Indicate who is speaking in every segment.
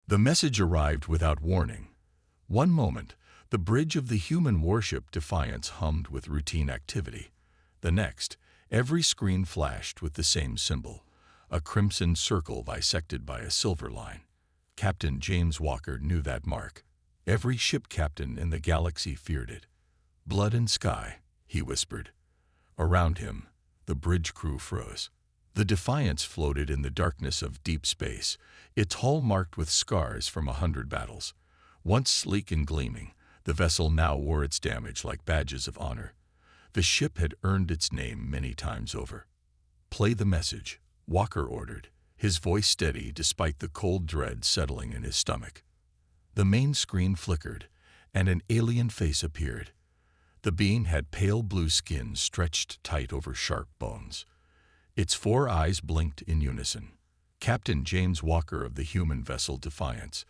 Speaker 1: The message arrived without warning. One moment, the bridge of the human warship Defiance hummed with routine activity. The next, every screen flashed with the same symbol, a crimson circle bisected by a silver line. Captain James Walker knew that mark. Every ship captain in the galaxy feared it. "Blood and sky," he whispered. Around him, the bridge crew froze. The Defiance floated in the darkness of deep space, its hull marked with scars from 100 battles. Once sleek and gleaming, the vessel now wore its damage like badges of honor. The ship had earned its name many times over. "Play the message," Walker ordered, his voice steady despite the cold dread settling in his stomach. The main screen flickered, and an alien face appeared. The being had pale blue skin stretched tight over sharp bones. Its 4 eyes blinked in unison. "Captain James Walker of the human vessel Defiance,"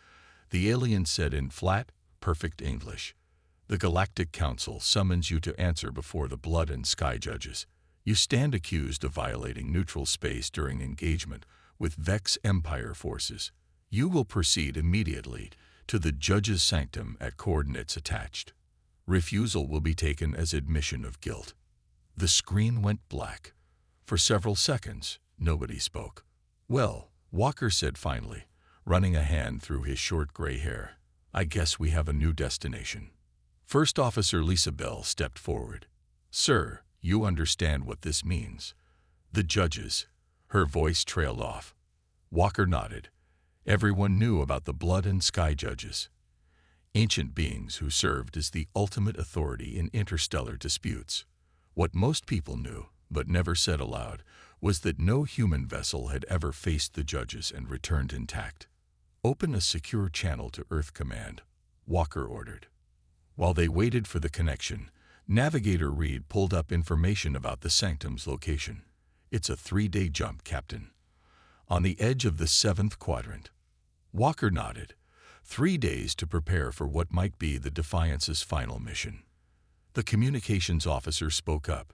Speaker 1: the alien said in flat, perfect English. "The Galactic Council summons you to answer before the Blood and Sky judges. You stand accused of violating neutral space during engagement with Vex Empire forces. You will proceed immediately to the judge's sanctum at coordinates attached. Refusal will be taken as admission of guilt." The screen went black. For several seconds, nobody spoke. "Well," Walker said finally, running a hand through his short gray hair, "I guess we have a new destination." First Officer Lisa Bell stepped forward. "Sir, you understand what this means." "The judges," her voice trailed off. Walker nodded. Everyone knew about the Blood and Sky judges. Ancient beings who served as the ultimate authority in interstellar disputes. What most people knew, but never said aloud, was that no human vessel had ever faced the judges and returned intact. "Open a secure channel to Earth Command," Walker ordered. While they waited for the connection, Navigator Reed pulled up information about the sanctum's location. "It's a 3-day jump, Captain. On the edge of the 7th quadrant." Walker nodded. 3 days to prepare for what might be the Defiance's final mission. The communications officer spoke up.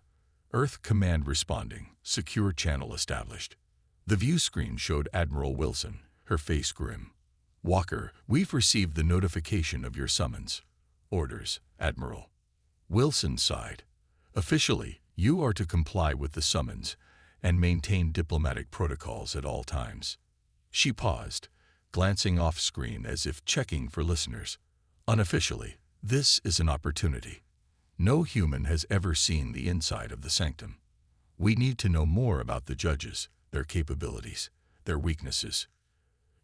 Speaker 1: "Earth Command responding. Secure channel established." The view screen showed Admiral Wilson, her face grim. "Walker, we've received the notification of your summons." "Orders, Admiral." Wilson sighed. "Officially, you are to comply with the summons and maintain diplomatic protocols at all times." She paused, glancing off-screen as if checking for listeners. "Unofficially, this is an opportunity. No human has ever seen the inside of the sanctum. We need to know more about the judges, their capabilities, their weaknesses."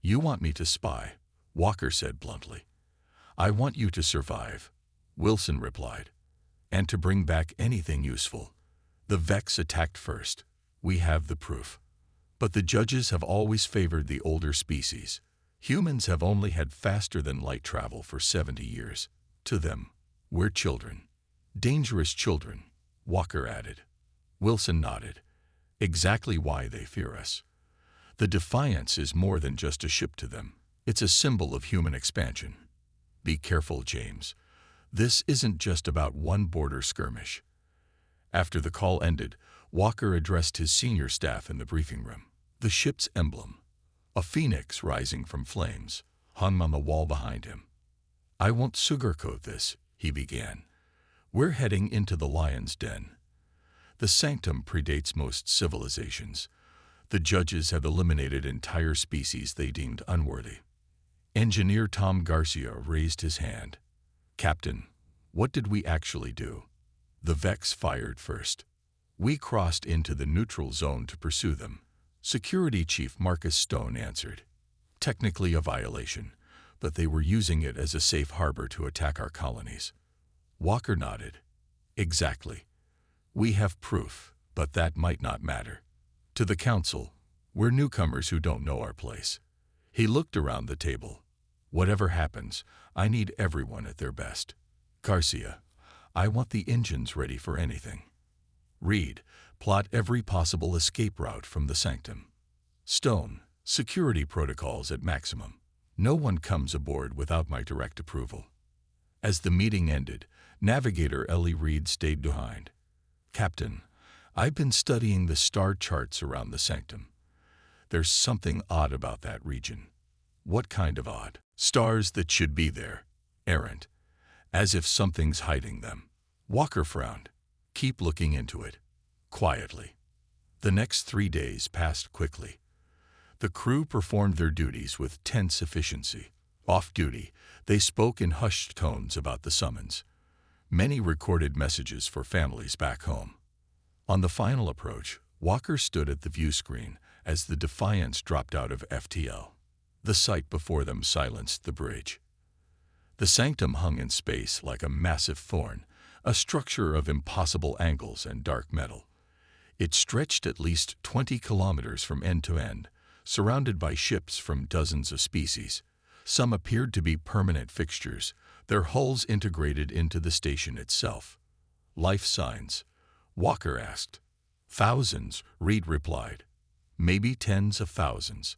Speaker 1: "You want me to spy," Walker said bluntly. "I want you to survive," Wilson replied, "and to bring back anything useful. The Vex attacked first. We have the proof. But the judges have always favored the older species. Humans have only had faster-than-light travel for 70 years. To them, we're children. Dangerous children," Walker added. Wilson nodded. "Exactly why they fear us. The Defiance is more than just a ship to them. It's a symbol of human expansion. Be careful, James. This isn't just about one border skirmish." After the call ended, Walker addressed his senior staff in the briefing room. The ship's emblem, a phoenix rising from flames, hung on the wall behind him. "I won't sugarcoat this," he began. "We're heading into the lion's den. The sanctum predates most civilizations. The judges have eliminated entire species they deemed unworthy." Engineer Tom Garcia raised his hand. "Captain, what did we actually do?" "The Vex fired first. We crossed into the neutral zone to pursue them," Security Chief Marcus Stone answered. "Technically a violation, but they were using it as a safe harbor to attack our colonies." Walker nodded. "Exactly. We have proof, but that might not matter. To the Council, we're newcomers who don't know our place." He looked around the table. "Whatever happens, I need everyone at their best. Garcia, I want the engines ready for anything. Reed, plot every possible escape route from the sanctum. Stone, security protocols at maximum. No one comes aboard without my direct approval." As the meeting ended, Navigator Ellie Reed stayed behind. "Captain, I've been studying the star charts around the sanctum. There's something odd about that region. What kind of odd? Stars that should be there, errant, as if something's hiding them. Walker frowned. Keep looking into it. Quietly. The next 3 days passed quickly. The crew performed their duties with tense efficiency. Off-duty, they spoke in hushed tones about the summons. Many recorded messages for families back home. On the final approach, Walker stood at the view screen as the Defiance dropped out of FTL. The sight before them silenced the bridge. The sanctum hung in space like a massive thorn, a structure of impossible angles and dark metal. It stretched at least 20 kilometers from end to end, surrounded by ships from dozens of species. Some appeared to be permanent fixtures, their hulls integrated into the station itself. Life signs? Walker asked. Thousands, Reed replied. Maybe tens of thousands.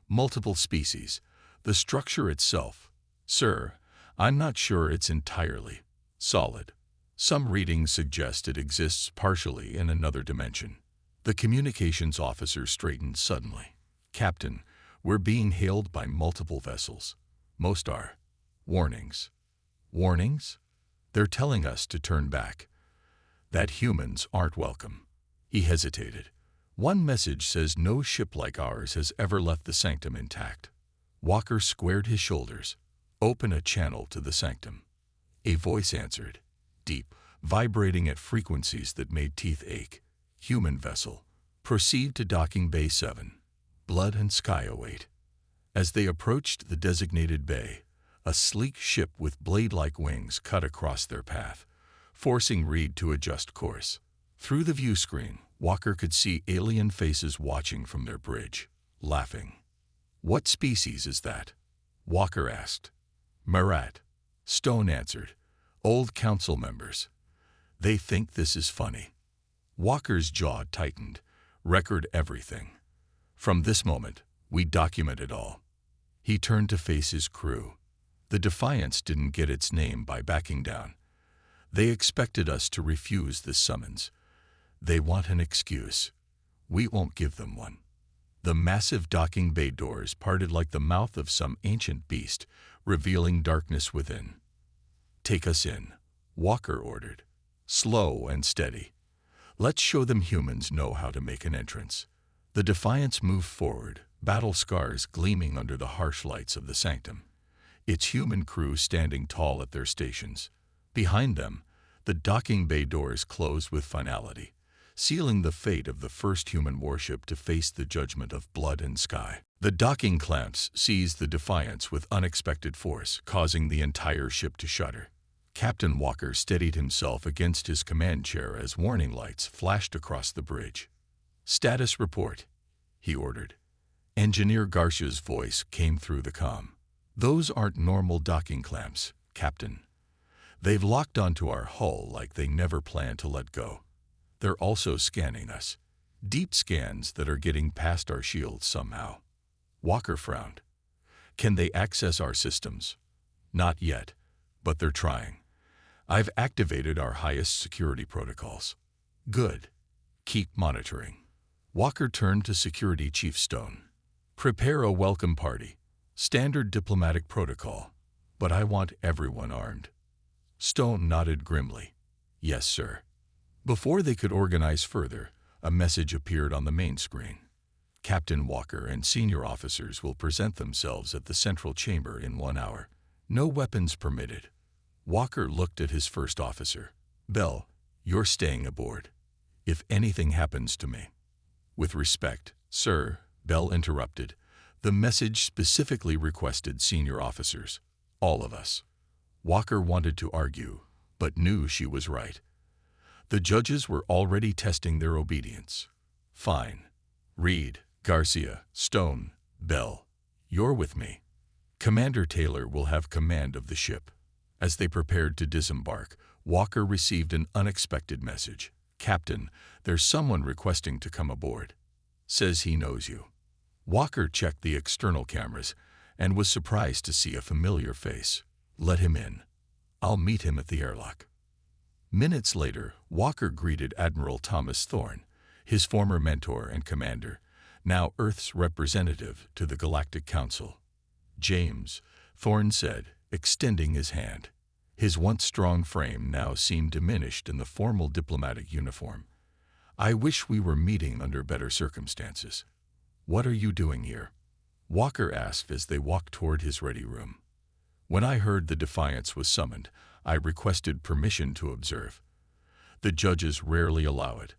Speaker 1: Multiple species. The structure itself. Sir, I'm not sure it's entirely solid. Some readings suggest it exists partially in another dimension. The communications officer straightened suddenly. Captain, we're being hailed by multiple vessels. Most are warnings. Warnings? They're telling us to turn back. That humans aren't welcome. He hesitated. One message says no ship like ours has ever left the sanctum intact. Walker squared his shoulders. Open a channel to the sanctum. A voice answered, deep, vibrating at frequencies that made teeth ache. Human vessel. Proceed to docking bay 7. Blood and sky await. As they approached the designated bay, a sleek ship with blade-like wings cut across their path, forcing Reed to adjust course. Through the view screen, Walker could see alien faces watching from their bridge, laughing. What species is that? Walker asked. Marat. Stone answered. Old council members. They think this is funny. Walker's jaw tightened. Record everything. From this moment, we document it all. He turned to face his crew. The Defiance didn't get its name by backing down. They expected us to refuse this summons. They want an excuse. We won't give them one. The massive docking bay doors parted like the mouth of some ancient beast, revealing darkness within. Take us in, Walker ordered. Slow and steady. Let's show them humans know how to make an entrance. The Defiance moved forward, battle scars gleaming under the harsh lights of the sanctum. Its human crew standing tall at their stations. Behind them, the docking bay doors closed with finality, sealing the fate of the first human warship to face the judgment of blood and sky. The docking clamps seized the Defiance with unexpected force, causing the entire ship to shudder. Captain Walker steadied himself against his command chair as warning lights flashed across the bridge. Status report, he ordered. Engineer Garcia's voice came through the comm. Those aren't normal docking clamps, Captain. They've locked onto our hull like they never planned to let go. They're also scanning us. Deep scans that are getting past our shields somehow. Walker frowned. Can they access our systems? Not yet, but they're trying. I've activated our highest security protocols. Good. Keep monitoring. Walker turned to Security Chief Stone. Prepare a welcome party. Standard diplomatic protocol. But I want everyone armed. Stone nodded grimly. Yes, sir. Before they could organize further, a message appeared on the main screen. Captain Walker and senior officers will present themselves at the central chamber in 1 hour. No weapons permitted. Walker looked at his first officer. Bell, you're staying aboard. If anything happens to me. With respect, sir, Bell interrupted. The message specifically requested senior officers. All of us. Walker wanted to argue, but knew she was right. The judges were already testing their obedience. Fine. Reed, Garcia, Stone, Bell, you're with me. Commander Taylor will have command of the ship. As they prepared to disembark, Walker received an unexpected message. Captain, there's someone requesting to come aboard. Says he knows you. Walker checked the external cameras and was surprised to see a familiar face. Let him in. I'll meet him at the airlock. Minutes later, Walker greeted Admiral Thomas Thorne, his former mentor and commander, now Earth's representative to the Galactic Council. James, Thorne said, extending his hand. His once strong frame now seemed diminished in the formal diplomatic uniform. I wish we were meeting under better circumstances. What are you doing here? Walker asked as they walked toward his ready room. When I heard the Defiance was summoned, I requested permission to observe. The judges rarely allow it,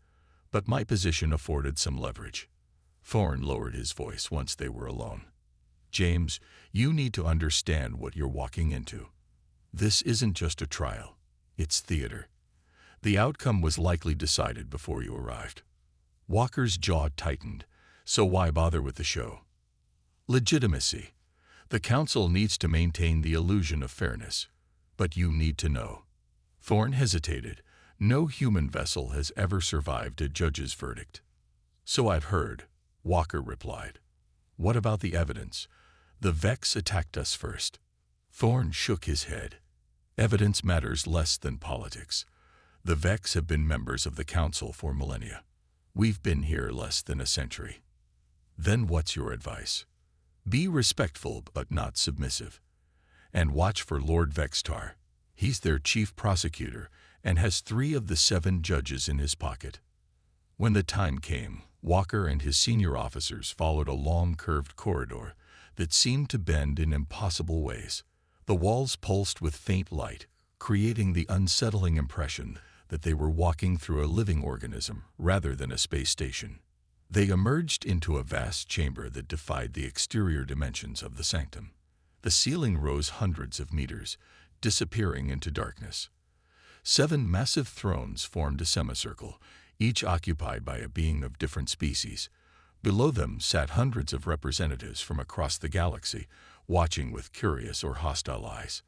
Speaker 1: but my position afforded some leverage. Thorne lowered his voice once they were alone. James, you need to understand what you're walking into. This isn't just a trial. It's theater. The outcome was likely decided before you arrived. Walker's jaw tightened, so why bother with the show? Legitimacy. The council needs to maintain the illusion of fairness. But you need to know. Thorne hesitated. No human vessel has ever survived a judge's verdict. So I've heard, Walker replied. What about the evidence? The Vex attacked us first. Thorne shook his head. Evidence matters less than politics. The Vex have been members of the council for millennia. We've been here less than a century. Then what's your advice? Be respectful but not submissive. And watch for Lord Vextar. He's their chief prosecutor and has 3 of the 7 judges in his pocket. When the time came, Walker and his senior officers followed a long curved corridor that seemed to bend in impossible ways. The walls pulsed with faint light, creating the unsettling impression that they were walking through a living organism rather than a space station. They emerged into a vast chamber that defied the exterior dimensions of the sanctum. The ceiling rose hundreds of meters, disappearing into darkness. 7 massive thrones formed a semicircle, each occupied by a being of different species. Below them sat hundreds of representatives from across the galaxy, watching with curious or hostile eyes.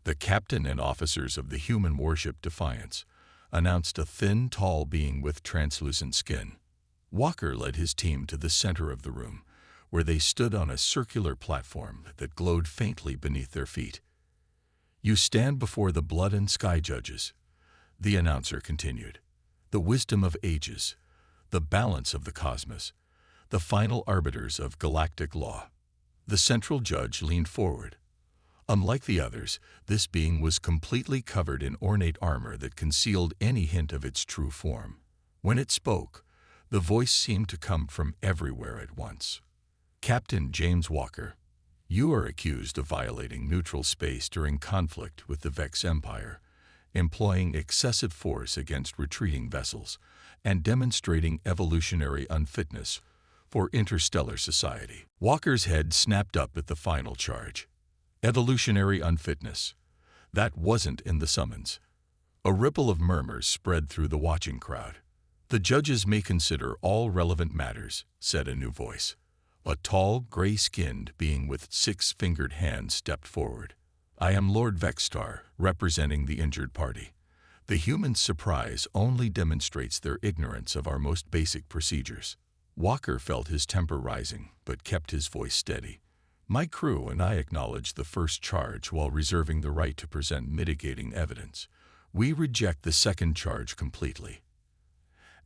Speaker 1: The captain and officers of the human warship Defiance announced a thin, tall being with translucent skin. Walker led his team to the center of the room, where they stood on a circular platform that glowed faintly beneath their feet. You stand before the blood and sky judges, the announcer continued. The wisdom of ages, the balance of the cosmos, the final arbiters of galactic law. The central judge leaned forward. Unlike the others, this being was completely covered in ornate armor that concealed any hint of its true form. When it spoke, the voice seemed to come from everywhere at once. Captain James Walker, you are accused of violating neutral space during conflict with the Vex Empire, employing excessive force against retreating vessels, and demonstrating evolutionary unfitness for interstellar society. Walker's head snapped up at the final charge. Evolutionary unfitness. That wasn't in the summons. A ripple of murmurs spread through the watching crowd. The judges may consider all relevant matters, said a new voice. A tall, gray-skinned being with 6-fingered hands stepped forward. I am Lord Vextar, representing the injured party. The human's surprise only demonstrates their ignorance of our most basic procedures. Walker felt his temper rising, but kept his voice steady. My crew and I acknowledge the first charge while reserving the right to present mitigating evidence. We reject the second charge completely.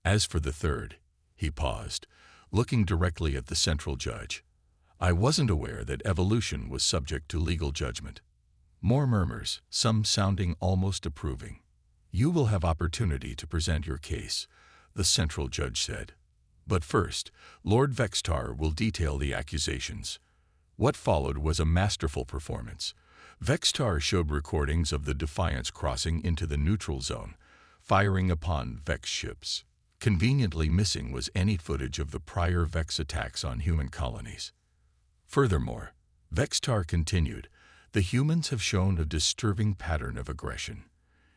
Speaker 1: As for the third, he paused, looking directly at the central judge. I wasn't aware that evolution was subject to legal judgment. More murmurs, some sounding almost approving. You will have opportunity to present your case, the central judge said. But first, Lord Vextar will detail the accusations. What followed was a masterful performance. Vextar showed recordings of the Defiance crossing into the neutral zone, firing upon Vex ships. Conveniently missing was any footage of the prior Vex attacks on human colonies. Furthermore, Vextar continued, the humans have shown a disturbing pattern of aggression.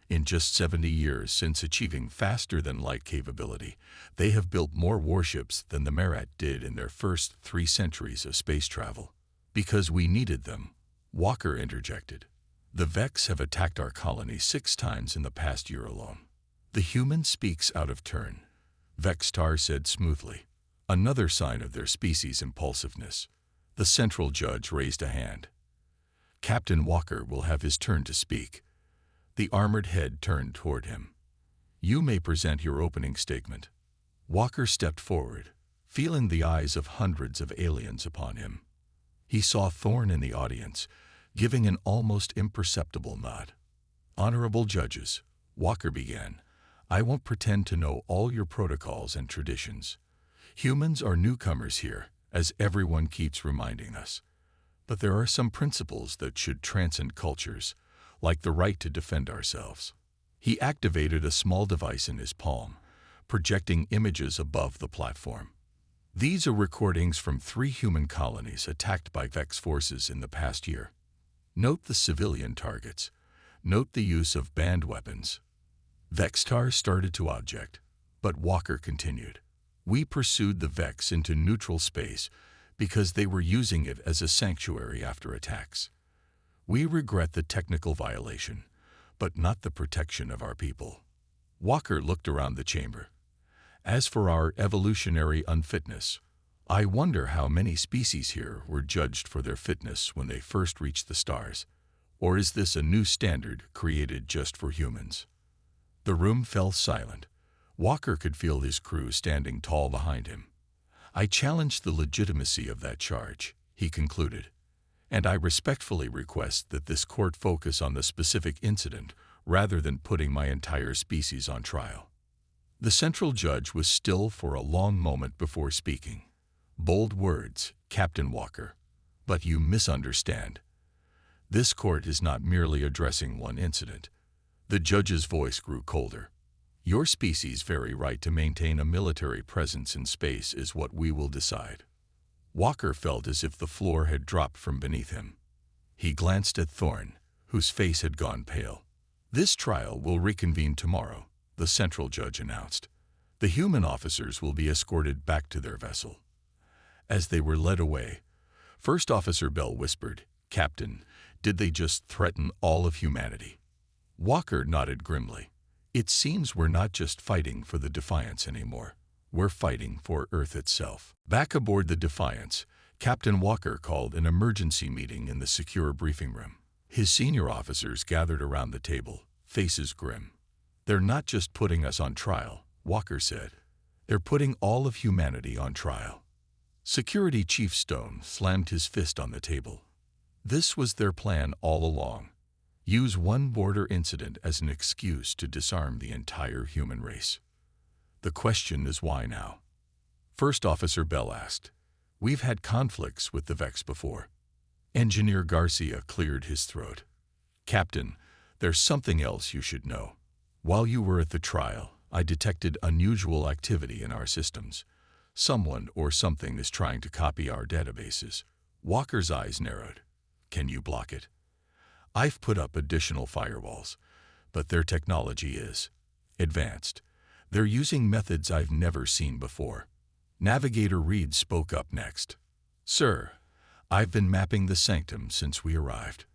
Speaker 1: In just 70 years since achieving faster-than-light capability, they have built more warships than the Marat did in their first 3 centuries of space travel. Because we needed them, Walker interjected. The Vex have attacked our colony 6 times in the past year alone. The human speaks out of turn, Vextar said smoothly. Another sign of their species' impulsiveness. The central judge raised a hand. Captain Walker will have his turn to speak. The armored head turned toward him. You may present your opening statement. Walker stepped forward, feeling the eyes of hundreds of aliens upon him. He saw Thorne in the audience, giving an almost imperceptible nod. "Honorable judges," Walker began, "I won't pretend to know all your protocols and traditions. Humans are newcomers here, as everyone keeps reminding us. But there are some principles that should transcend cultures, like the right to defend ourselves." He activated a small device in his palm, projecting images above the platform. "These are recordings from 3 human colonies attacked by Vex forces in the past year. Note the civilian targets. Note the use of banned weapons." Vextars started to object, but Walker continued. "We pursued the Vex into neutral space because they were using it as a sanctuary after attacks. We regret the technical violation, but not the protection of our people." Walker looked around the chamber. "As for our evolutionary unfitness, I wonder how many species here were judged for their fitness when they first reached the stars. Or is this a new standard created just for humans?" The room fell silent. Walker could feel his crew standing tall behind him. "I challenge the legitimacy of that charge," he concluded, "and I respectfully request that this court focus on the specific incident rather than putting my entire species on trial." The central judge was still for a long moment before speaking. "Bold words, Captain Walker, but you misunderstand. This court is not merely addressing one incident." The judge's voice grew colder. "Your species' very right to maintain a military presence in space is what we will decide." Walker felt as if the floor had dropped from beneath him. He glanced at Thorne, whose face had gone pale. "This trial will reconvene tomorrow," the central judge announced. "The human officers will be escorted back to their vessel." As they were led away, First Officer Bell whispered, "Captain, did they just threaten all of humanity?" Walker nodded grimly. "It seems we're not just fighting for the Defiance anymore. We're fighting for Earth itself." Back aboard the Defiance, Captain Walker called an emergency meeting in the secure briefing room. His senior officers gathered around the table, faces grim. "They're not just putting us on trial," Walker said. "They're putting all of humanity on trial." Security Chief Stone slammed his fist on the table. This was their plan all along. Use one border incident as an excuse to disarm the entire human race. "The question is why now?" First Officer Bell asked. "We've had conflicts with the Vex before." Engineer Garcia cleared his throat. "Captain, there's something else you should know. While you were at the trial, I detected unusual activity in our systems. Someone or something is trying to copy our databases." Walker's eyes narrowed. "Can you block it?" "I've put up additional firewalls, but their technology is advanced. They're using methods I've never seen before." Navigator Reed spoke up next. "Sir, I've been mapping the sanctum since we arrived.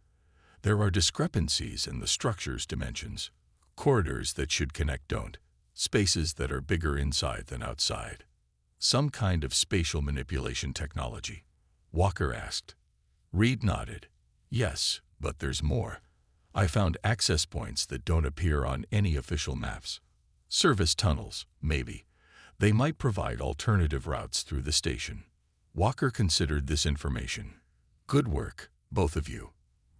Speaker 1: There are discrepancies in the structure's dimensions. Corridors that should connect don't. Spaces that are bigger inside than outside." "Some kind of spatial manipulation technology?" Walker asked. Reed nodded. "Yes, but there's more. I found access points that don't appear on any official maps. Service tunnels, maybe. They might provide alternative routes through the station." Walker considered this information. "Good work, both of you.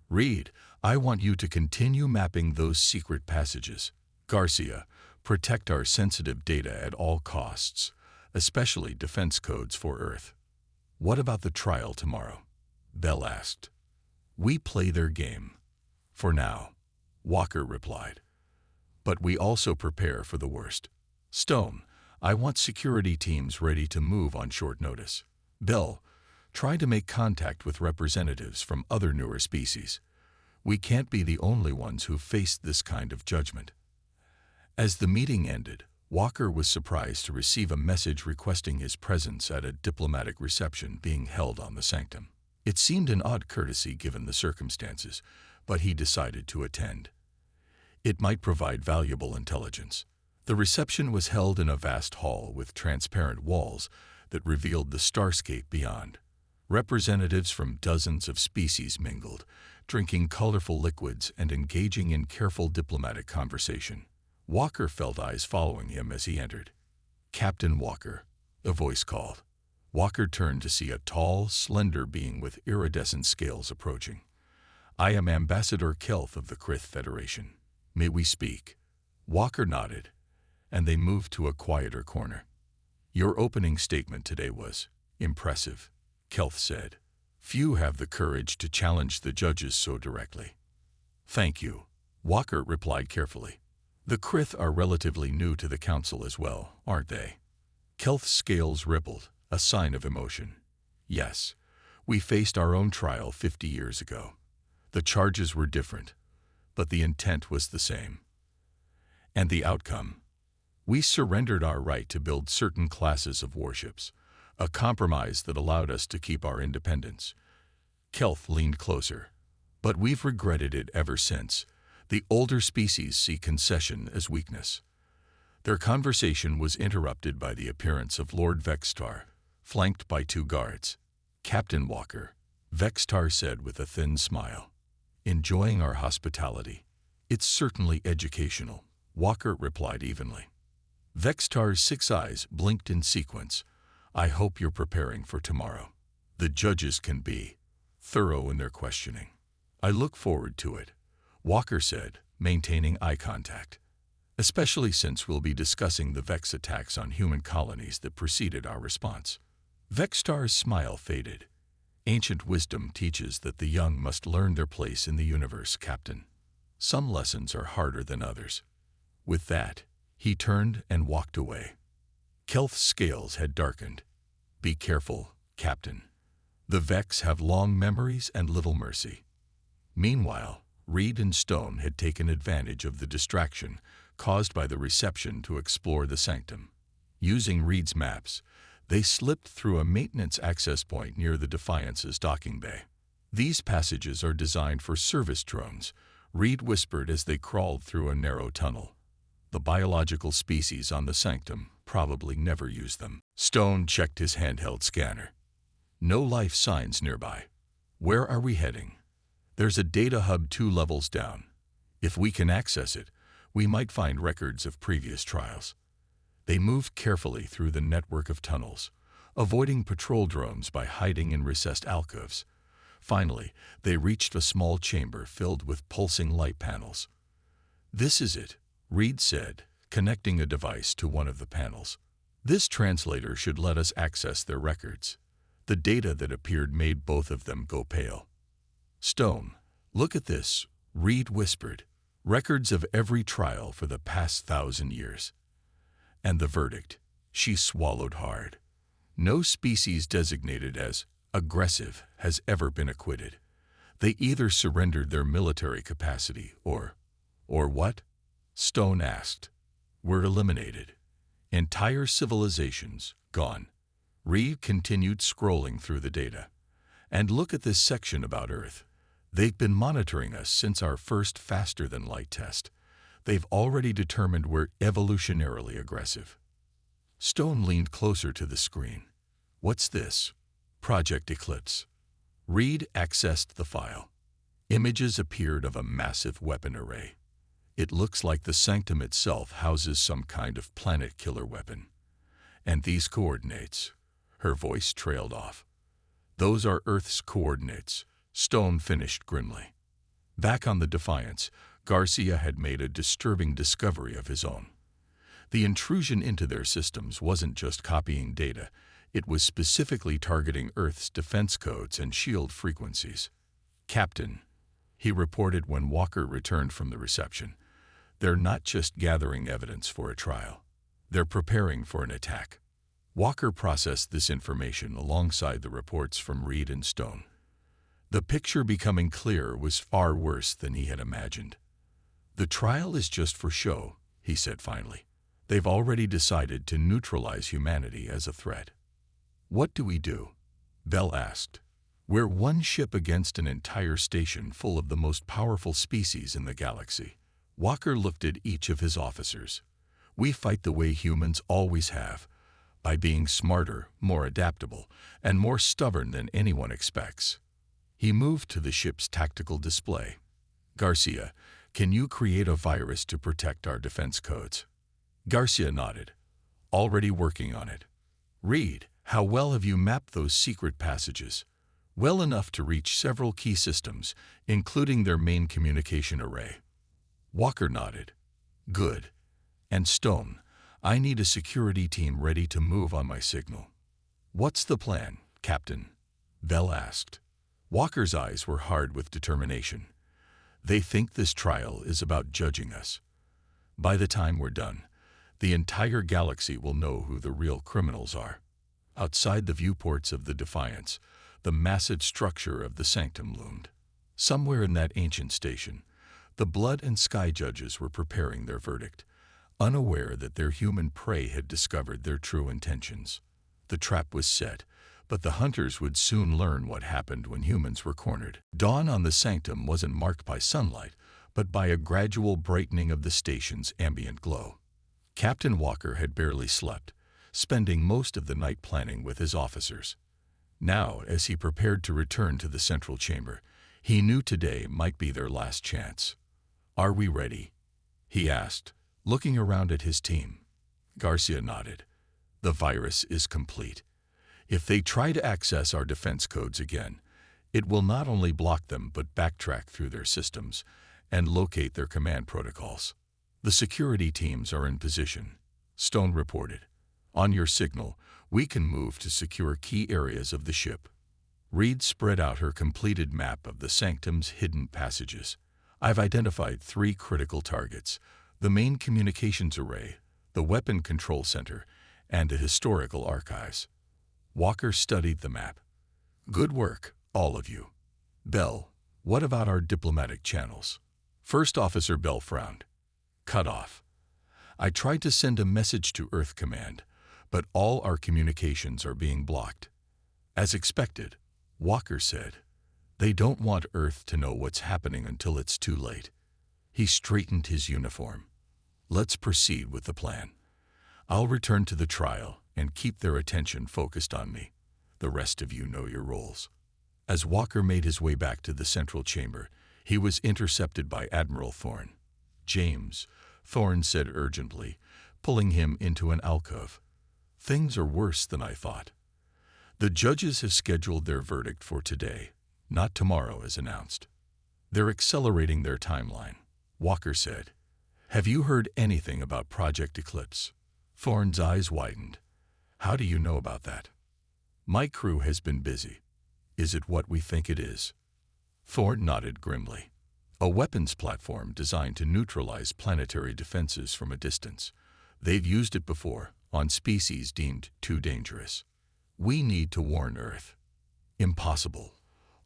Speaker 1: Reed, I want you to continue mapping those secret passages. Garcia, protect our sensitive data at all costs, especially defense codes for Earth." "What about the trial tomorrow?" Bell asked. "We play their game. For now," Walker replied. "But we also prepare for the worst. Stone, I want security teams ready to move on short notice. Bell, try to make contact with representatives from other newer species. We can't be the only ones who faced this kind of judgment." As the meeting ended, Walker was surprised to receive a message requesting his presence at a diplomatic reception being held on the sanctum. It seemed an odd courtesy given the circumstances, but he decided to attend. It might provide valuable intelligence. The reception was held in a vast hall with transparent walls that revealed the starscape beyond. Representatives from dozens of species mingled, drinking colorful liquids and engaging in careful diplomatic conversation. Walker felt eyes following him as he entered. "Captain Walker," a voice called. Walker turned to see a tall, slender being with iridescent scales approaching. "I am Ambassador Kelth of the Krith Federation. May we speak?" Walker nodded, and they moved to a quieter corner. "Your opening statement today was impressive," Kelth said. "Few have the courage to challenge the judges so directly." "Thank you," Walker replied carefully. "The Krith are relatively new to the Council as well, aren't they?" Kelth's scales rippled, a sign of emotion. "Yes, we faced our own trial 50 years ago. The charges were different, but the intent was the same. And the outcome? We surrendered our right to build certain classes of warships, a compromise that allowed us to keep our independence." Kelth leaned closer. "But we've regretted it ever since. The older species see concession as weakness." Their conversation was interrupted by the appearance of Lord Vextar, flanked by 2 guards. "Captain Walker," Vextar said with a thin smile. "Enjoying our hospitality. It's certainly educational," Walker replied evenly. Vextar's 6 eyes blinked in sequence. "I hope you're preparing for tomorrow. The judges can be thorough in their questioning." "I look forward to it," Walker said, maintaining eye contact. "Especially since we'll be discussing the Vex attacks on human colonies that preceded our response." Vextar's smile faded. "Ancient wisdom teaches that the young must learn their place in the universe, Captain. Some lessons are harder than others." With that, he turned and walked away. Kelth's scales had darkened. "Be careful, Captain. The Vex have long memories and little mercy." Meanwhile, Reed and Stone had taken advantage of the distraction caused by the reception to explore the sanctum. Using Reed's maps, they slipped through a maintenance access point near the Defiance's docking bay. "These passages are designed for service drones," Reed whispered as they crawled through a narrow tunnel. "The biological species on the sanctum probably never use them." Stone checked his handheld scanner. "No life signs nearby. Where are we heading?" "There's a data hub 2 levels down. If we can access it, we might find records of previous trials." They moved carefully through the network of tunnels, avoiding patrol drones by hiding in recessed alcoves. Finally, they reached a small chamber filled with pulsing light panels. "This is it," Reed said, connecting a device to one of the panels. "This translator should let us access their records." The data that appeared made both of them go pale. "Stone, look at this," Reed whispered. "Records of every trial for the past 1,000 years. And the verdict." She swallowed hard. "No species designated as aggressive has ever been acquitted. They either surrendered their military capacity or what?" Stone asked. "Were eliminated. Entire civilizations gone." Reed continued scrolling through the data. "And look at this section about Earth. They've been monitoring us since our first faster-than-light test. They've already determined we're evolutionarily aggressive." Stone leaned closer to the screen. "What's this?" "Project Eclipse." Reed accessed the file. Images appeared of a massive weapon array. "It looks like the sanctum itself houses some kind of planet-killer weapon. And these coordinates." Her voice trailed off. "Those are Earth's coordinates," Stone finished grimly. Back on the Defiance, Garcia had made a disturbing discovery of his own. The intrusion into their systems wasn't just copying data, it was specifically targeting Earth's defense codes and shield frequencies. "Captain," he reported when Walker returned from the reception, "they're not just gathering evidence for a trial. They're preparing for an attack." Walker processed this information alongside the reports from Reed and Stone. The picture becoming clear was far worse than he had imagined. "The trial is just for show," he said finally. "They've already decided to neutralize humanity as a threat." "What do we do?" Bell asked. "We're one ship against an entire station full of the most powerful species in the galaxy." Walker looked at each of his officers. "We fight the way humans always have, by being smarter, more adaptable, and more stubborn than anyone expects." He moved to the ship's tactical display. "Garcia, can you create a virus to protect our defense codes?" Garcia nodded. "Already working on it." "Reed, How well have you mapped those secret passages? Well enough to reach several key systems, including their main communication array. Walker nodded. Good. And Stone, I need a security team ready to move on my signal. What's the plan, Captain? Bell asked. Walker's eyes were hard with determination. They think this trial is about judging us. By the time we're done, the entire galaxy will know who the real criminals are. Outside the viewports of the Defiance, the massive structure of the Sanctum loomed. Somewhere in that ancient station, the Blood and Sky judges were preparing their verdict, unaware that their human prey had discovered their true intentions. The trap was set, but the hunters would soon learn what happened when humans were cornered. Dawn on the Sanctum wasn't marked by sunlight, but by a gradual brightening of the station's ambient glow. Captain Walker had barely slept, spending most of the night planning with his officers. Now, as he prepared to return to the central chamber, he knew today might be their last chance. "Are we ready?" he asked, looking around at his team. Garcia nodded. "The virus is complete. If they try to access our defense codes again, it will not only block them but backtrack through their systems and locate their command protocols. The security teams are in position," Stone reported. "On your signal, we can move to secure key areas of the ship." Reed spread out her completed map of the Sanctum's hidden passages. "I've identified 3 critical targets: the main communications array, the weapon control center, and the historical archives." Walker studied the map. "Good work, all of you. Bell, what about our diplomatic channels?" First Officer Bell frowned. "Cut off. I tried to send a message to Earth Command, but all our communications are being blocked." "As expected," Walker said. "They don't want Earth to know what's happening until it's too late." He straightened his uniform. "Let's proceed with the plan. I'll return to the trial and keep their attention focused on me. The rest of you know your roles." As Walker made his way back to the central chamber, he was intercepted by Admiral Thorne. "James," Thorne said urgently, pulling him into an alcove. "Things are worse than I thought. The judges have scheduled their verdict for today, not tomorrow as announced. They're accelerating their timeline," Walker said. "Have you heard anything about Project Eclipse?" Thorne's eyes widened. "How do you know about that?" "My crew has been busy. Is it what we think it is?" Thorne nodded grimly. "A weapons platform designed to neutralize planetary defenses from a distance. They've used it before, on species deemed too dangerous. We need to warn Earth." "Impossible.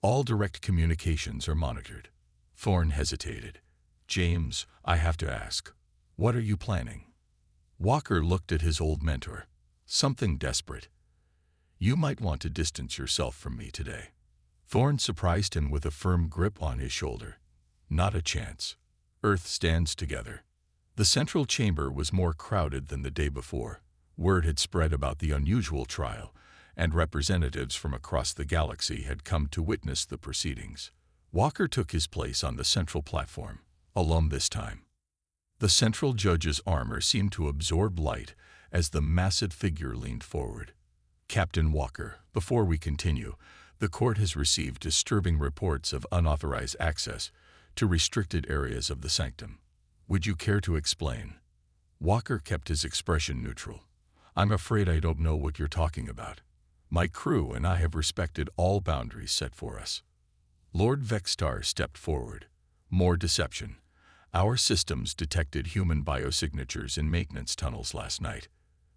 Speaker 1: All direct communications are monitored." Thorne hesitated. "James, I have to ask, what are you planning?" Walker looked at his old mentor. "Something desperate. You might want to distance yourself from me today." Thorne surprised him with a firm grip on his shoulder. "Not a chance. Earth stands together." The central chamber was more crowded than the day before. Word had spread about the unusual trial, and representatives from across the galaxy had come to witness the proceedings. Walker took his place on the central platform, alone this time. The central judge's armor seemed to absorb light as the massive figure leaned forward. "Captain Walker, before we continue, the court has received disturbing reports of unauthorized access to restricted areas of the Sanctum. Would you care to explain?" Walker kept his expression neutral. "I'm afraid I don't know what you're talking about. My crew and I have respected all boundaries set for us." Lord Vextar stepped forward. "More deception. Our systems detected human biosignatures in maintenance tunnels last night.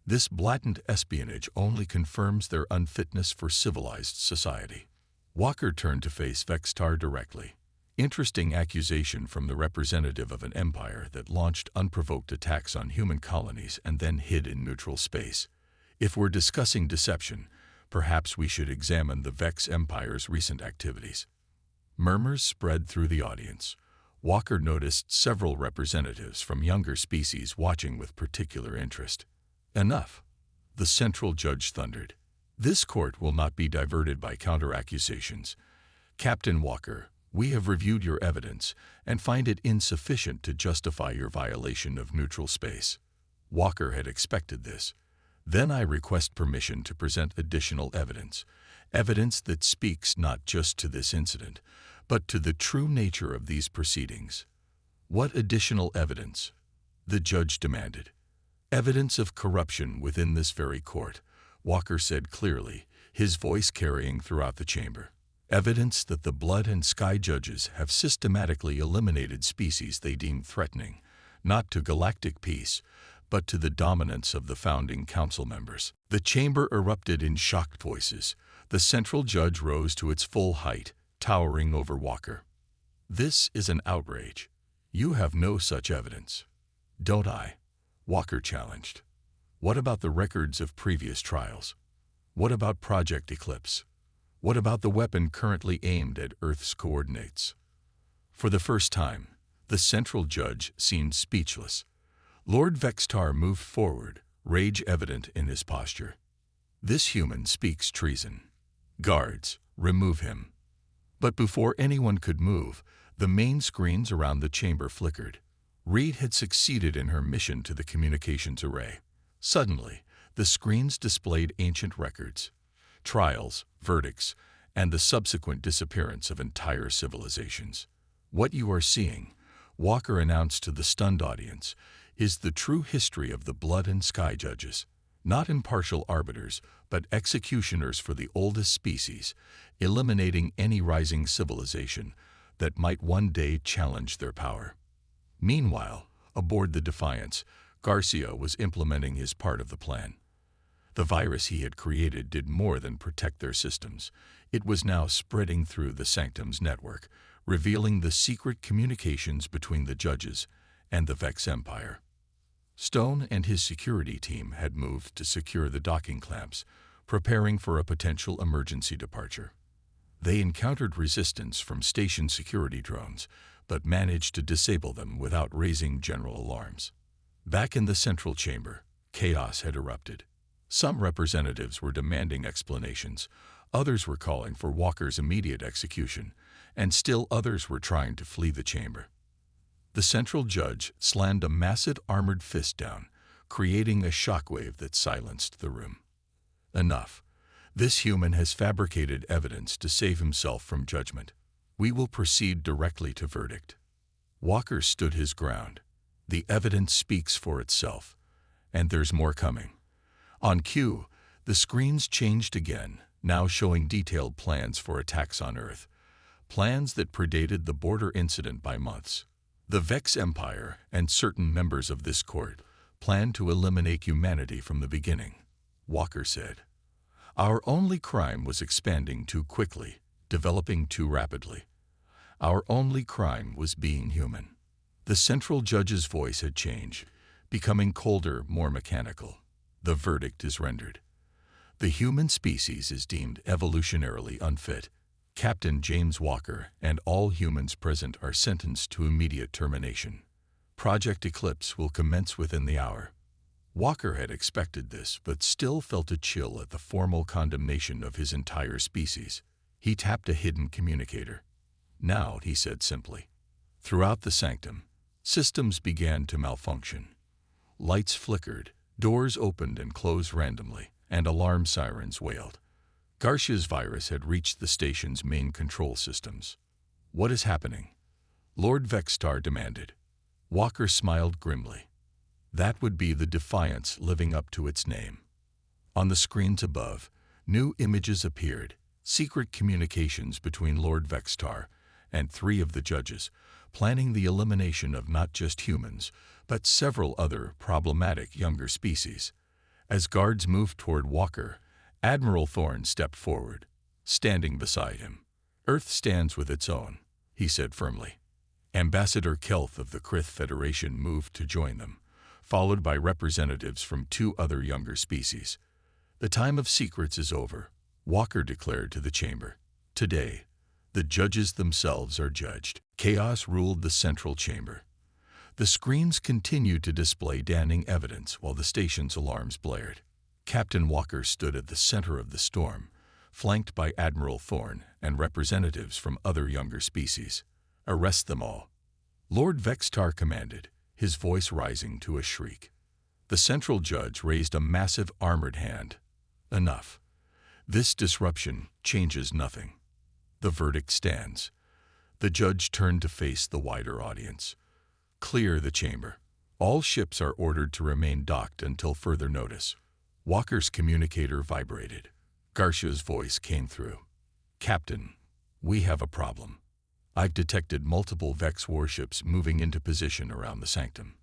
Speaker 1: This blatant espionage only confirms their unfitness for civilized society." Walker turned to face Vextar directly. Interesting accusation from the representative of an empire that launched unprovoked attacks on human colonies and then hid in neutral space. If we're discussing deception, perhaps we should examine the Vex Empire's recent activities. Murmurs spread through the audience. Walker noticed several representatives from younger species watching with particular interest. "Enough," the central judge thundered. "This court will not be diverted by counter-accusations. Captain Walker, we have reviewed your evidence and find it insufficient to justify your violation of neutral space." Walker had expected this. Then I request permission to present additional evidence that speaks not just to this incident, but to the true nature of these proceedings. What additional evidence? The judge demanded. Evidence of corruption within this very court, Walker said clearly, his voice carrying throughout the chamber. Evidence that the Blood and Sky judges have systematically eliminated species they deem threatening, not to galactic peace, but to the dominance of the founding council members. The chamber erupted in shocked voices. The central judge rose to its full height, towering over Walker. This is an outrage. You have no such evidence. Don't I? Walker challenged. What about the records of previous trials? What about Project Eclipse? What about the weapon currently aimed at Earth's coordinates? For the first time, the central judge seemed speechless. Lord Vextar moved forward, rage evident in his posture. This human speaks treason. Guards, remove him. But before anyone could move, the main screens around the chamber flickered. Reed had succeeded in her mission to the communications array. Suddenly, the screens displayed ancient records, trials, verdicts, and the subsequent disappearance of entire civilizations. What you are seeing, Walker announced to the stunned audience, is the true history of the Blood and Sky judges, not impartial arbiters, but executioners for the oldest species, eliminating any rising civilization that might one day challenge their power. Meanwhile, aboard the Defiance, Garcia was implementing his part of the plan. The virus he had created did more than protect their systems. It was now spreading through the Sanctum's network, revealing the secret communications between the judges and the Vex Empire. Stone and his security team had moved to secure the docking clamps, preparing for a potential emergency departure. They encountered resistance from station security drones, but managed to disable them without raising general alarms. Back in the central chamber, chaos had erupted. Some representatives were demanding explanations, others were calling for Walker's immediate execution, and still others were trying to flee the chamber. The central judge slammed a massive armored fist down, creating a shockwave that silenced the room. Enough. This human has fabricated evidence to save himself from judgment. We will proceed directly to verdict. Walker stood his ground. The evidence speaks for itself, and there's more coming. On cue, the screens changed again, now showing detailed plans for attacks on Earth, plans that predated the border incident by months. The Vex Empire and certain members of this court planned to eliminate humanity from the beginning, Walker said. Our only crime was expanding too quickly, developing too rapidly. Our only crime was being human. The central judge's voice had changed, becoming colder, more mechanical. The verdict is rendered. The human species is deemed evolutionarily unfit. Captain James Walker and all humans present are sentenced to immediate termination. Project Eclipse will commence within the hour. Walker had expected this, but still felt a chill at the formal condemnation of his entire species. He tapped a hidden communicator. Now, he said simply. Throughout the sanctum, systems began to malfunction. Lights flickered, doors opened and closed randomly, and alarm sirens wailed. Garcia's virus had reached the station's main control systems. What is happening? Lord Vextar demanded. Walker smiled grimly. That would be the Defiance living up to its name. On the screens above, new images appeared, secret communications between Lord Vextar and 3 of the judges, planning the elimination of not just humans, but several other problematic younger species. As guards moved toward Walker, Admiral Thorne stepped forward, standing beside him. Earth stands with its own, he said firmly. Ambassador Kelth of the Krith Federation moved to join them, followed by representatives from 2 other younger species. The time of secrets is over, Walker declared to the chamber. Today, the judges themselves are judged. Chaos ruled the central chamber. The screens continued to display damning evidence while the station's alarms blared. Captain Walker stood at the center of the storm, flanked by Admiral Thorne and representatives from other younger species. Arrest them all. Lord Vextar commanded, his voice rising to a shriek. The central judge raised a massive armored hand. Enough. This disruption changes nothing. The verdict stands. The judge turned to face the wider audience. Clear the chamber. All ships are ordered to remain docked until further notice. Walker's communicator vibrated. Garcia's voice came through. Captain, we have a problem. I've detected multiple Vex warships moving into position around the sanctum.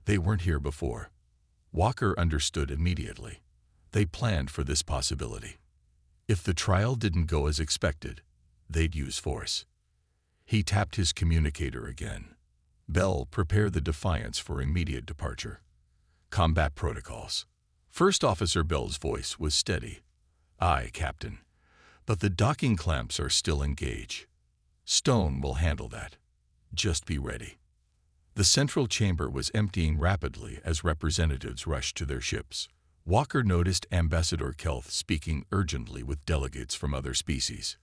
Speaker 1: They weren't here before. Walker understood immediately. They planned for this possibility. If the trial didn't go as expected, they'd use force. He tapped his communicator again. Bell, prepare the Defiance for immediate departure. Combat protocols. First Officer Bell's voice was steady. Aye, Captain. But the docking clamps are still engaged. Stone will handle that. Just be ready. The central chamber was emptying rapidly as representatives rushed to their ships. Walker noticed Ambassador Kelth speaking urgently with delegates from other species.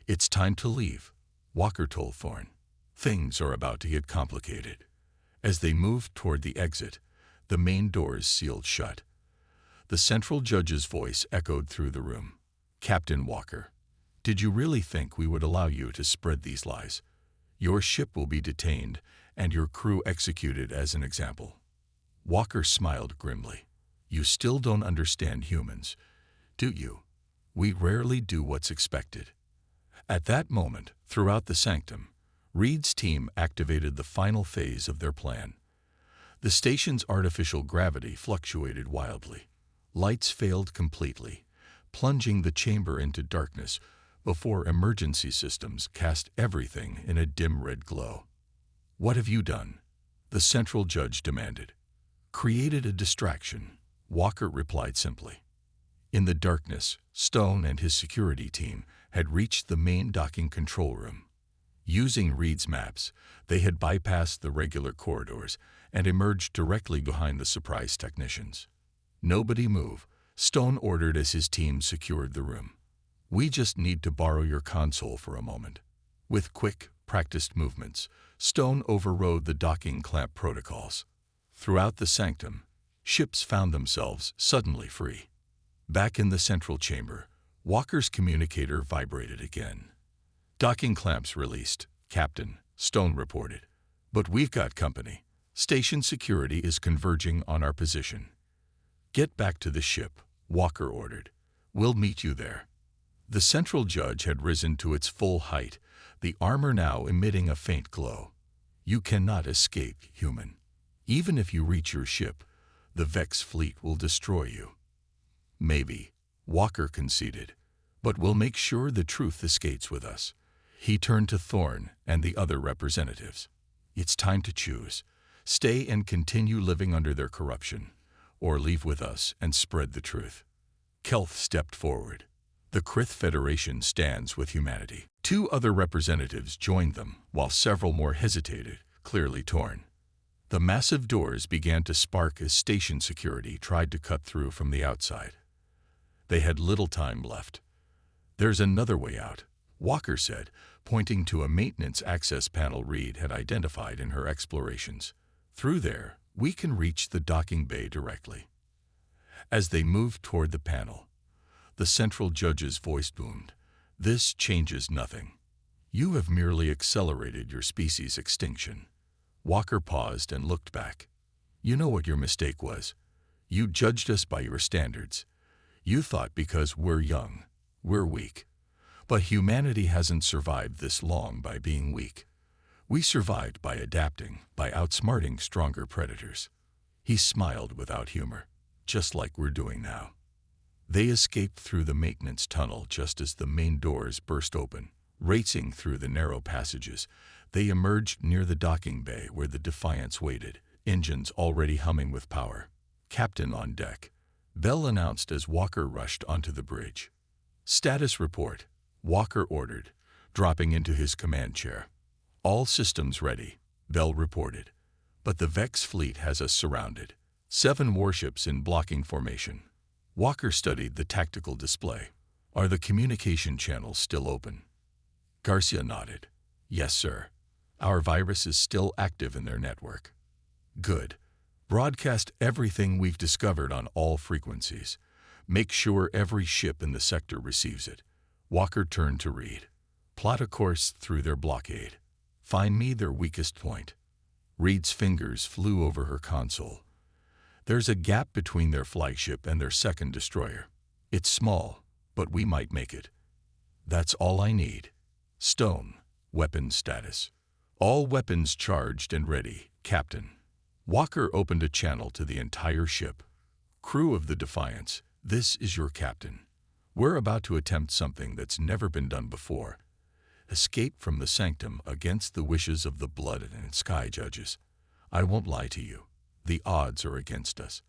Speaker 1: It's time to leave, Walker told Thorne. Things are about to get complicated. As they moved toward the exit, the main doors sealed shut. The central judge's voice echoed through the room. Captain Walker, did you really think we would allow you to spread these lies? Your ship will be detained and your crew executed as an example. Walker smiled grimly. You still don't understand humans, do you? We rarely do what's expected. At that moment, throughout the sanctum, Reed's team activated the final phase of their plan. The station's artificial gravity fluctuated wildly. Lights failed completely, plunging the chamber into darkness before emergency systems cast everything in a dim red glow. What have you done? The central judge demanded. Created a distraction, Walker replied simply. In the darkness, Stone and his security team had reached the main docking control room. Using Reed's maps, they had bypassed the regular corridors and emerged directly behind the surprise technicians. Nobody move, Stone ordered as his team secured the room. We just need to borrow your console for a moment. With quick, practiced movements, Stone overrode the docking clamp protocols. Throughout the sanctum, ships found themselves suddenly free. Back in the central chamber, Walker's communicator vibrated again. Docking clamps released, Captain, Stone reported. But we've got company. Station security is converging on our position. Get back to the ship, Walker ordered. We'll meet you there. The central judge had risen to its full height, the armor now emitting a faint glow. You cannot escape, human. Even if you reach your ship, the Vex fleet will destroy you. Maybe, Walker conceded, but we'll make sure the truth escapes with us. He turned to Thorne and the other representatives. It's time to choose. Stay and continue living under their corruption, or leave with us and spread the truth. Kelth stepped forward. The Krith Federation stands with humanity. Two other representatives joined them, while several more hesitated, clearly torn. The massive doors began to spark as station security tried to cut through from the outside. They had little time left. There's another way out, Walker said, pointing to a maintenance access panel Reed had identified in her explorations. Through there, we can reach the docking bay directly. As they moved toward the panel, the central judge's voice boomed. This changes nothing. You have merely accelerated your species' extinction. Walker paused and looked back. You know what your mistake was. You judged us by your standards. You thought because we're young, we're weak. But humanity hasn't survived this long by being weak. We survived by adapting, by outsmarting stronger predators. He smiled without humor, just like we're doing now. They escaped through the maintenance tunnel just as the main doors burst open. Racing through the narrow passages, they emerged near the docking bay where the Defiance waited, engines already humming with power. Captain on deck, Bell announced as Walker rushed onto the bridge. Status report, Walker ordered, dropping into his command chair. All systems ready, Bell reported. But the Vex fleet has us surrounded. 7 warships in blocking formation. Walker studied the tactical display. Are the communication channels still open? Garcia nodded. Yes, sir. Our virus is still active in their network. Good. Broadcast everything we've discovered on all frequencies. Make sure every ship in the sector receives it. Walker turned to Reed. Plot a course through their blockade. Find me their weakest point. Reed's fingers flew over her console. There's a gap between their flagship and their second destroyer. It's small, but we might make it. That's all I need. Stone, weapons status. All weapons charged and ready, Captain. Walker opened a channel to the entire ship. Crew of the Defiance, this is your captain. We're about to attempt something that's never been done before. Escape from the sanctum against the wishes of the blood and sky judges. I won't lie to you. The odds are against us.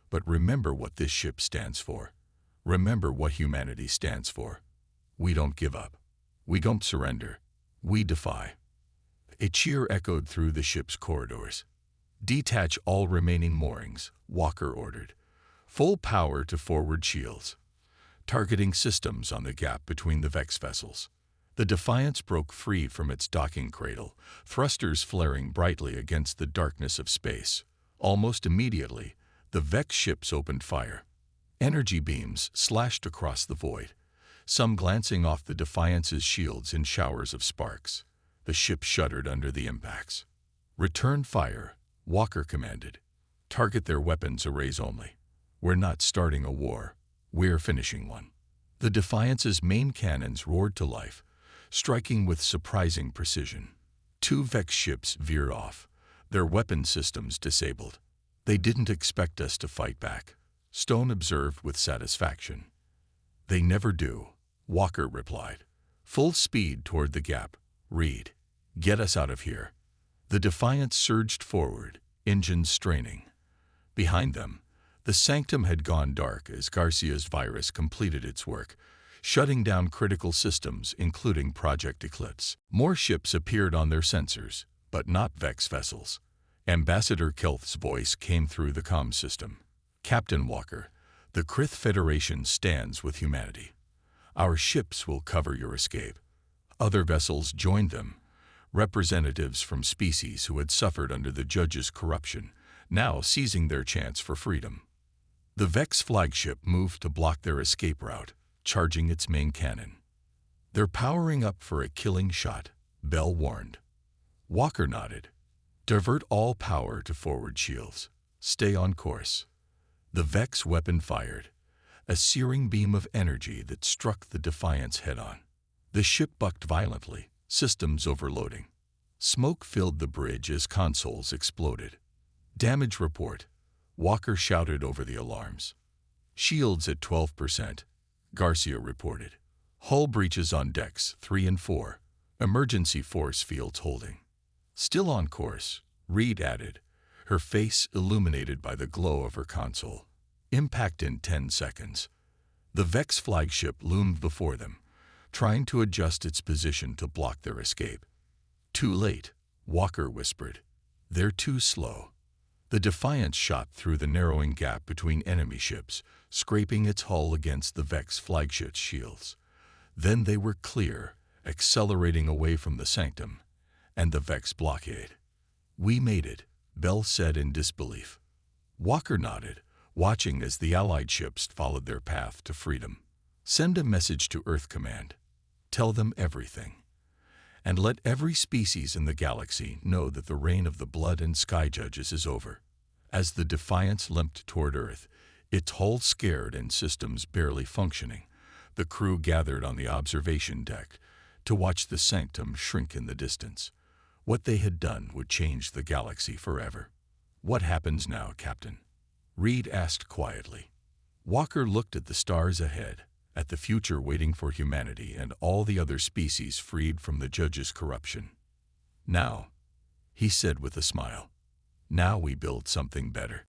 Speaker 1: But remember what this ship stands for. Remember what humanity stands for. We don't give up. We don't surrender. We defy. A cheer echoed through the ship's corridors. Detach all remaining moorings, Walker ordered. Full power to forward shields. Targeting systems on the gap between the Vex vessels. The Defiance broke free from its docking cradle, thrusters flaring brightly against the darkness of space. Almost immediately, the Vex ships opened fire. Energy beams slashed across the void, some glancing off the Defiance's shields in showers of sparks. The ship shuddered under the impacts. Return fire, Walker commanded. Target their weapons arrays only. We're not starting a war. We're finishing one. The Defiance's main cannons roared to life, striking with surprising precision. 2 Vex ships veered off, their weapon systems disabled. They didn't expect us to fight back, Stone observed with satisfaction. They never do, Walker replied. Full speed toward the gap. Reed, get us out of here. The Defiance surged forward, engines straining. Behind them, the sanctum had gone dark as Garcia's virus completed its work, shutting down critical systems, including Project Eclipse. More ships appeared on their sensors, but not Vex vessels. Ambassador Kelth's voice came through the comm system. Captain Walker, the Krith Federation stands with humanity. Our ships will cover your escape. Other vessels joined them, representatives from species who had suffered under the Judge's corruption, now seizing their chance for freedom. The Vex flagship moved to block their escape route, charging its main cannon. They're powering up for a killing shot, Bell warned. Walker nodded. Divert all power to forward shields. Stay on course. The Vex weapon fired, a searing beam of energy that struck the Defiance head-on. The ship bucked violently, systems overloading. Smoke filled the bridge as consoles exploded. Damage report, Walker shouted over the alarms. Shields at 12%, Garcia reported. Hull breaches on decks 3 and 4, emergency force fields holding. Still on course, Reed added, her face illuminated by the glow of her console. Impact in 10 seconds. The Vex flagship loomed before them, trying to adjust its position to block their escape. Too late, Walker whispered. They're too slow. The Defiance shot through the narrowing gap between enemy ships, scraping its hull against the Vex flagship's shields. Then they were clear, accelerating away from the sanctum and the Vex blockade. We made it, Bell said in disbelief. Walker nodded, watching as the Allied ships followed their path to freedom. Send a message to Earth Command. Tell them everything. And let every species in the galaxy know that the reign of the blood and sky judges is over. As the Defiance limped toward Earth, its hull scared and systems barely functioning, the crew gathered on the observation deck to watch the sanctum shrink in the distance. What they had done would change the galaxy forever. What happens now, Captain? Reed asked quietly. Walker looked at the stars ahead, at the future waiting for humanity and all the other species freed from the Judge's corruption. Now, he said with a smile, now we build something better.